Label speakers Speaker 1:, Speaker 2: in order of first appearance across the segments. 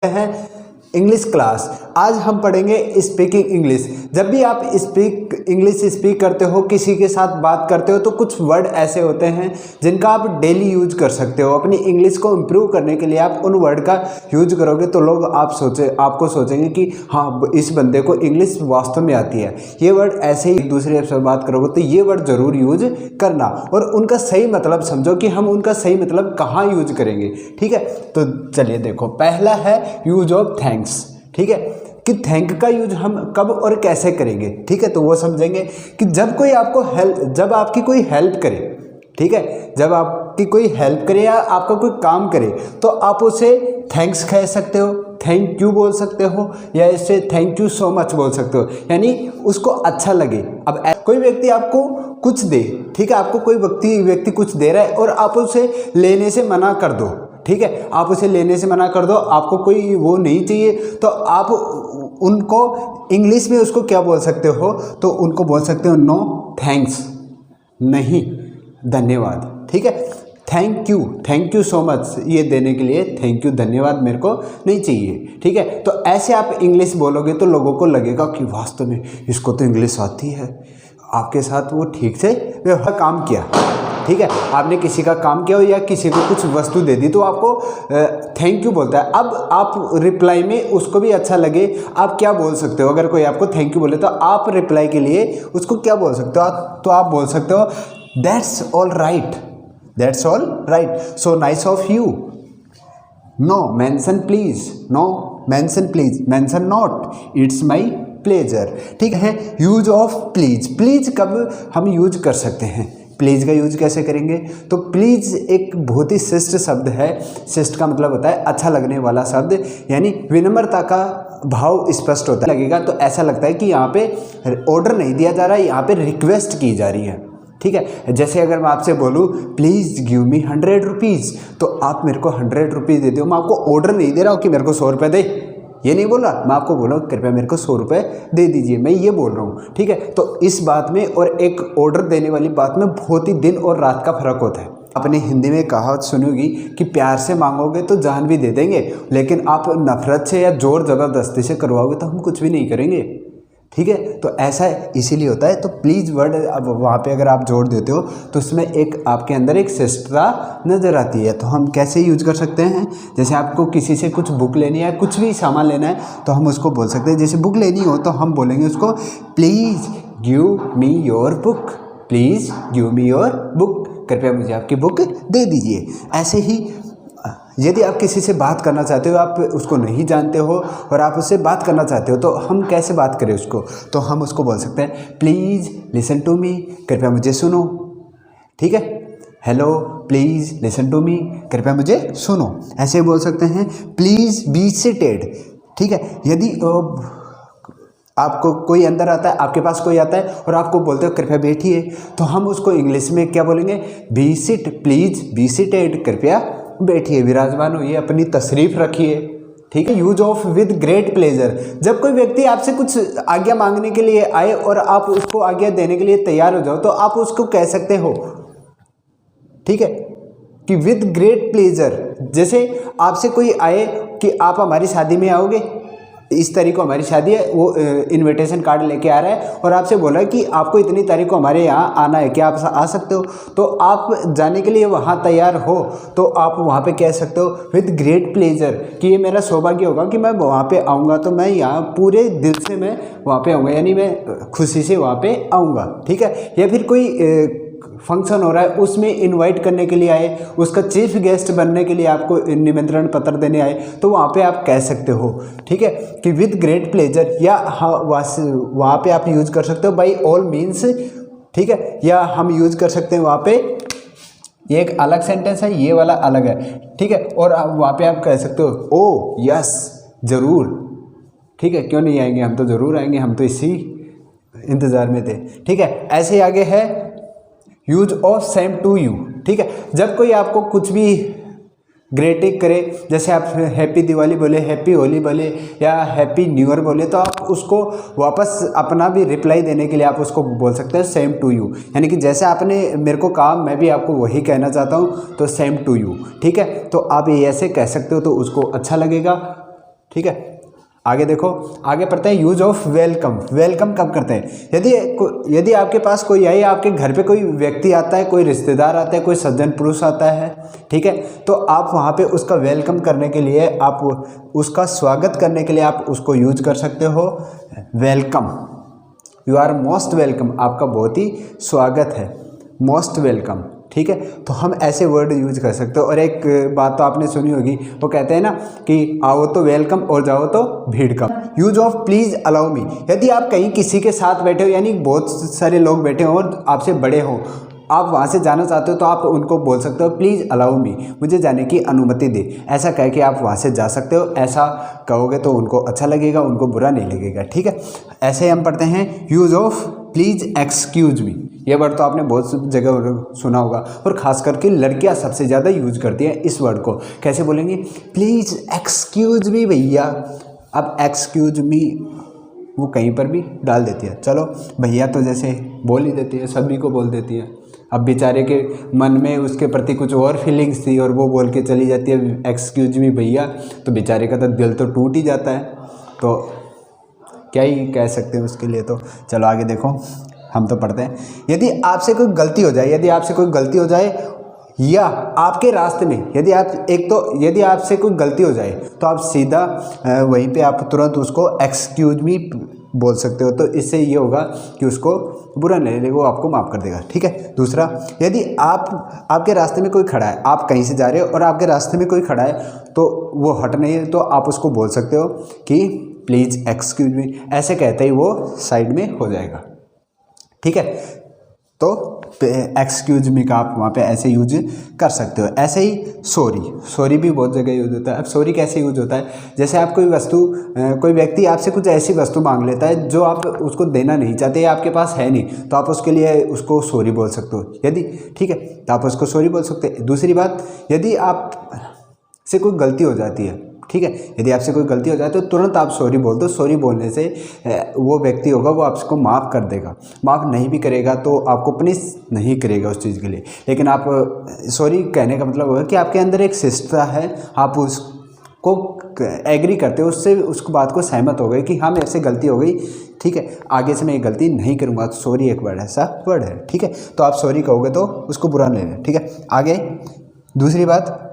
Speaker 1: हैं English class. आज हम पढ़ेंगे स्पीकिंग इंग्लिश। जब भी आप इंग्लिश स्पीक करते हो, किसी के साथ बात करते हो, तो कुछ वर्ड ऐसे होते हैं जिनका आप डेली यूज कर सकते हो। अपनी इंग्लिश को इम्प्रूव करने के लिए आप उन वर्ड का यूज करोगे तो लोग आपको सोचेंगे कि हाँ, इस बंदे को इंग्लिश वास्तव में आती है। ये वर्ड ऐसे ही एक दूसरे से बात करोगे तो ये वर्ड ज़रूर यूज करना और उनका सही मतलब समझो कि हम उनका सही मतलब कहाँ यूज करेंगे। ठीक है, तो चलिए देखो, पहला है यूज ऑफ थैंक्स। ठीक है, कि थैंक का यूज हम कब और कैसे करेंगे। ठीक है, तो वो समझेंगे कि जब आपकी कोई हेल्प करे। ठीक है, जब आपकी कोई हेल्प करे या आपका कोई काम करे तो आप उसे थैंक्स कह सकते हो, थैंक यू बोल सकते हो या इसे थैंक यू सो मच बोल सकते हो, यानी उसको अच्छा लगे। अब कोई व्यक्ति आपको कुछ दे, ठीक है, आपको कोई व्यक्ति कुछ दे रहा है और आप उसे लेने से मना कर दो। ठीक है, आप उसे लेने से मना कर दो, आपको कोई वो नहीं चाहिए, तो आप उनको इंग्लिश में उसको क्या बोल सकते हो, तो उनको बोल सकते हो नो थैंक्स, नहीं धन्यवाद। ठीक है, थैंक यू सो मच, ये देने के लिए थैंक यू, धन्यवाद मेरे को नहीं चाहिए। ठीक है, तो ऐसे आप इंग्लिश बोलोगे तो लोगों को लगेगा कि वास्तव में इसको तो इंग्लिश आती है। आपके साथ वो ठीक से व्यवहार काम किया। ठीक है, आपने किसी का काम किया हो या किसी को कुछ वस्तु दे दी तो आपको थैंक यू बोलता है। अब आप रिप्लाई में उसको भी अच्छा लगे, आप क्या बोल सकते हो? अगर कोई आपको थैंक यू बोले तो आप रिप्लाई के लिए उसको क्या बोल सकते हो? तो आप बोल सकते हो that's all right, that's all right, so nice of you, no mention please, no mention please, mention not, it's my pleasure. ठीक है, यूज ऑफ प्लीज। प्लीज कब हम यूज कर सकते हैं? प्लीज़ का यूज कैसे करेंगे? तो प्लीज़ एक बहुत ही शिष्ट शब्द है। शिष्ट का मतलब होता है अच्छा लगने वाला शब्द, यानी विनम्रता का भाव स्पष्ट होता है। लगेगा तो ऐसा लगता है कि यहाँ पे ऑर्डर नहीं दिया जा रहा है, यहाँ पे रिक्वेस्ट की जा रही है। ठीक है, जैसे अगर मैं आपसे बोलूँ प्लीज़ गिव मी 100 रुपीज़, तो आप मेरे को 100 रुपीज़ दे दो। मैं आपको ऑर्डर नहीं दे रहा हूँ कि मेरे को 100 रुपये दे, ये नहीं बोल रहा, मैं आपको बोल रहा हूँ कृपया मेरे को 100 रुपये दे दीजिए, मैं ये बोल रहा हूँ। ठीक है, तो इस बात में और एक ऑर्डर देने वाली बात में बहुत ही दिन और रात का फर्क होता है। आपने हिंदी में कहावत सुनी होगी कि प्यार से मांगोगे तो जान भी दे देंगे, लेकिन आप नफरत से या जोर ज़बरदस्ती से करवाओगे तो हम कुछ भी नहीं करेंगे। ठीक है, तो ऐसा इसीलिए होता है। तो प्लीज़ वर्ड अब वहाँ पे अगर आप जोड़ देते हो तो उसमें एक आपके अंदर एक शिष्टता नज़र आती है। तो हम कैसे यूज कर सकते हैं? जैसे आपको किसी से कुछ बुक लेनी है, कुछ भी सामान लेना है, तो हम उसको बोल सकते हैं, जैसे बुक लेनी हो तो हम बोलेंगे उसको please give me your book, please give me your book, कृपया मुझे आपकी बुक दे दीजिए। ऐसे ही यदि आप किसी से बात करना चाहते हो, आप उसको नहीं जानते हो और आप उससे बात करना चाहते हो, तो हम कैसे बात करें उसको? तो हम उसको बोल सकते हैं प्लीज़ लिसन टू मी, कृपया मुझे सुनो। ठीक है, hello please listen to me, कृपया मुझे सुनो, ऐसे बोल सकते हैं। Please be seated. ठीक है, यदि आपको कोई अंदर आता है, आपके पास कोई आता है और आपको बोलते हो कृपया बैठिए, तो हम उसको इंग्लिश में क्या बोलेंगे? Be seat, please be seated, कृपया बैठिए, विराजमान होइए, अपनी तशरीफ रखिए। ठीक है, use of with great pleasure. जब कोई व्यक्ति आपसे कुछ आज्ञा मांगने के लिए आए और आप उसको आज्ञा देने के लिए तैयार हो जाओ तो आप उसको कह सकते हो, ठीक है, कि विद ग्रेट प्लेजर। जैसे आपसे कोई आए कि आप हमारी शादी में आओगे, इस तारीख को हमारी शादी है, वो इनविटेशन कार्ड लेके आ रहा है और आपसे बोला कि आपको इतनी तारीख को हमारे यहाँ आना है, क्या आप आ सकते हो? तो आप जाने के लिए वहाँ तैयार हो तो आप वहाँ पे कह सकते हो विद ग्रेट प्लेजर, कि ये मेरा सौभाग्य होगा कि मैं वहाँ पे आऊँगा, तो मैं यहाँ पूरे दिल से मैं वहाँ पे आऊँगा, यानी मैं खुशी से वहाँ पे आऊँगा। ठीक है, या फिर कोई फंक्शन हो रहा है, उसमें इनवाइट करने के लिए आए, उसका चीफ गेस्ट बनने के लिए आपको निमंत्रण पत्र देने आए, तो वहाँ पे आप कह सकते हो, ठीक है, कि विद ग्रेट प्लेजर, या वहाँ पे आप यूज कर सकते हो बाई ऑल मीन्स। ठीक है, या हम यूज कर सकते हैं वहाँ पे, ये एक अलग सेंटेंस है, ये वाला अलग है। ठीक है, और वहाँ पे आप कह सकते हो ओ यस, ज़रूर। ठीक है, क्यों नहीं आएंगे, हम तो ज़रूर आएंगे, हम तो इसी इंतज़ार में थे। ठीक है, ऐसे ही आगे है use of same to you. ठीक है, जब कोई आपको कुछ भी ग्रेटिंग करे, जैसे आप हैप्पी दिवाली बोले, हैप्पी होली बोले या हैप्पी न्यू ईयर बोले, तो आप उसको वापस अपना भी रिप्लाई देने के लिए आप उसको बोल सकते हैं सेम टू यू, यानी कि जैसे आपने मेरे को कहा मैं भी आपको वही कहना चाहता हूँ, तो सेम टू यू। ठीक है, तो आप ये ऐसे कह सकते हो तो उसको अच्छा लगेगा। ठीक है। आगे देखो, आगे पढ़ते हैं यूज ऑफ वेलकम। वेलकम कब करते हैं? यदि आपके पास कोई आए, आपके घर पे कोई व्यक्ति आता है, कोई रिश्तेदार आता है, कोई सज्जन पुरुष आता है, ठीक है, तो आप वहाँ पे उसका वेलकम करने के लिए, आप उसका स्वागत करने के लिए आप उसको यूज कर सकते हो welcome. You are most welcome, आपका बहुत ही स्वागत है, मोस्ट वेलकम, ठीक है। तो हम ऐसे वर्ड यूज कर सकते हो। और एक बात तो आपने सुनी होगी, वो कहते हैं ना कि आओ तो वेलकम और जाओ तो भीड़ कम। Use of please allow me. यदि आप कहीं किसी के साथ बैठे हो, यानी बहुत सारे लोग बैठे हो और आपसे बड़े हो, आप वहाँ से जाना चाहते हो, तो आप उनको बोल सकते हो प्लीज़ अलाउ मी, मुझे जाने की अनुमति दे। ऐसा कह के आप वहाँ से जा सकते हो। ऐसा कहोगे तो उनको अच्छा लगेगा, उनको बुरा नहीं लगेगा, ठीक है। ऐसे हम पढ़ते हैं use of please excuse me. ये वर्ड तो आपने बहुत जगह सुना होगा, और ख़ास करके लड़कियां सबसे ज़्यादा यूज करती हैं इस वर्ड को। कैसे बोलेंगे? प्लीज़ एक्सक्यूज मी भैया। अब एक्सक्यूज मी वो कहीं पर भी डाल देती है। चलो भैया तो जैसे बोल ही देती है, सभी को बोल देती है। अब बेचारे के मन में उसके प्रति कुछ और फीलिंग्स थी और वो बोल के चली जाती है एक्सक्यूज मी भैया, तो बेचारे का तो दिल तो टूट ही जाता है। तो क्या ही कह सकते हैं उसके लिए। तो चलो आगे देखो, हम तो पढ़ते हैं। यदि आपसे कोई गलती हो जाए, या आपके रास्ते में, यदि आपसे कोई गलती हो जाए, तो आप सीधा वहीं पे आप तुरंत उसको एक्सक्यूज मी बोल सकते हो। तो इससे ये होगा कि उसको बुरा नहीं लगेगा, वो आपको माफ़ कर देगा, ठीक है। दूसरा, यदि आपके रास्ते में कोई खड़ा है, आप कहीं से जा रहे हो और आपके रास्ते में कोई खड़ा है, तो वो हट नहीं है, तो आप उसको बोल सकते हो कि प्लीज़ एक्सक्यूज मी। ऐसे कहते ही वो साइड में हो जाएगा, ठीक है। तो एक्सक्यूज मी का आप वहाँ पे ऐसे यूज कर सकते हो। ऐसे ही सॉरी भी बहुत जगह यूज होता है। अब सॉरी कैसे यूज होता है? जैसे आप कोई व्यक्ति आपसे कुछ ऐसी वस्तु मांग लेता है जो आप उसको देना नहीं चाहते या आपके पास है नहीं, तो आप उसके लिए उसको सॉरी बोल सकते हो। यदि ठीक है, तो आप उसको सॉरी बोल सकते हैं। दूसरी बात, यदि आप से कोई गलती हो जाती है, ठीक है, यदि आपसे कोई गलती हो जाए तो तुरंत आप सॉरी बोल दो। सॉरी बोलने से वो व्यक्ति होगा वो आपको माफ़ कर देगा। माफ़ नहीं भी करेगा तो आपको पनिश नहीं करेगा उस चीज़ के लिए। लेकिन आप सॉरी कहने का मतलब होगा कि आपके अंदर एक शिष्टता है, आप उसको एग्री करते हो, उससे उसको बात को सहमत हो गए कि हाँ मेरे से गलती हो गई, ठीक है, आगे से मैं ये गलती नहीं करूँगा। तो सॉरी एक वर्ड ऐसा वर्ड है, ठीक है। तो आप सॉरी कहोगे तो उसको बुरा नहीं लेना, ठीक है। आगे दूसरी बात,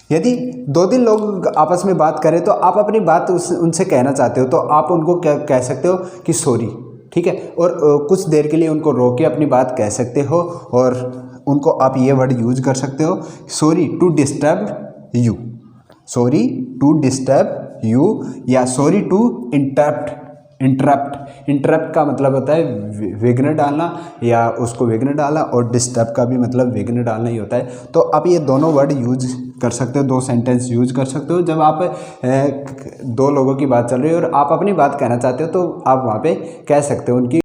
Speaker 1: यदि 2-3 लोग आपस में बात करें तो आप अपनी बात उनसे कहना चाहते हो, तो आप उनको क्या कह सकते हो कि सॉरी, ठीक है। और कुछ देर के लिए उनको रोक के अपनी बात कह सकते हो, और उनको आप ये वर्ड यूज कर सकते हो, sorry to disturb you, sorry to disturb you, या सॉरी टू इंटरप्ट। इंटरप्ट का मतलब होता है विघ्न डालना, या उसको विघ्न डालना, और डिस्टर्ब का भी मतलब विघ्न डालना ही होता है। तो आप ये दोनों वर्ड यूज कर सकते हो, 2 सेंटेंस यूज कर सकते हो। जब आप 2 लोगों की बात चल रही है और आप अपनी बात कहना चाहते हो, तो आप वहाँ पे कह सकते हो उनकी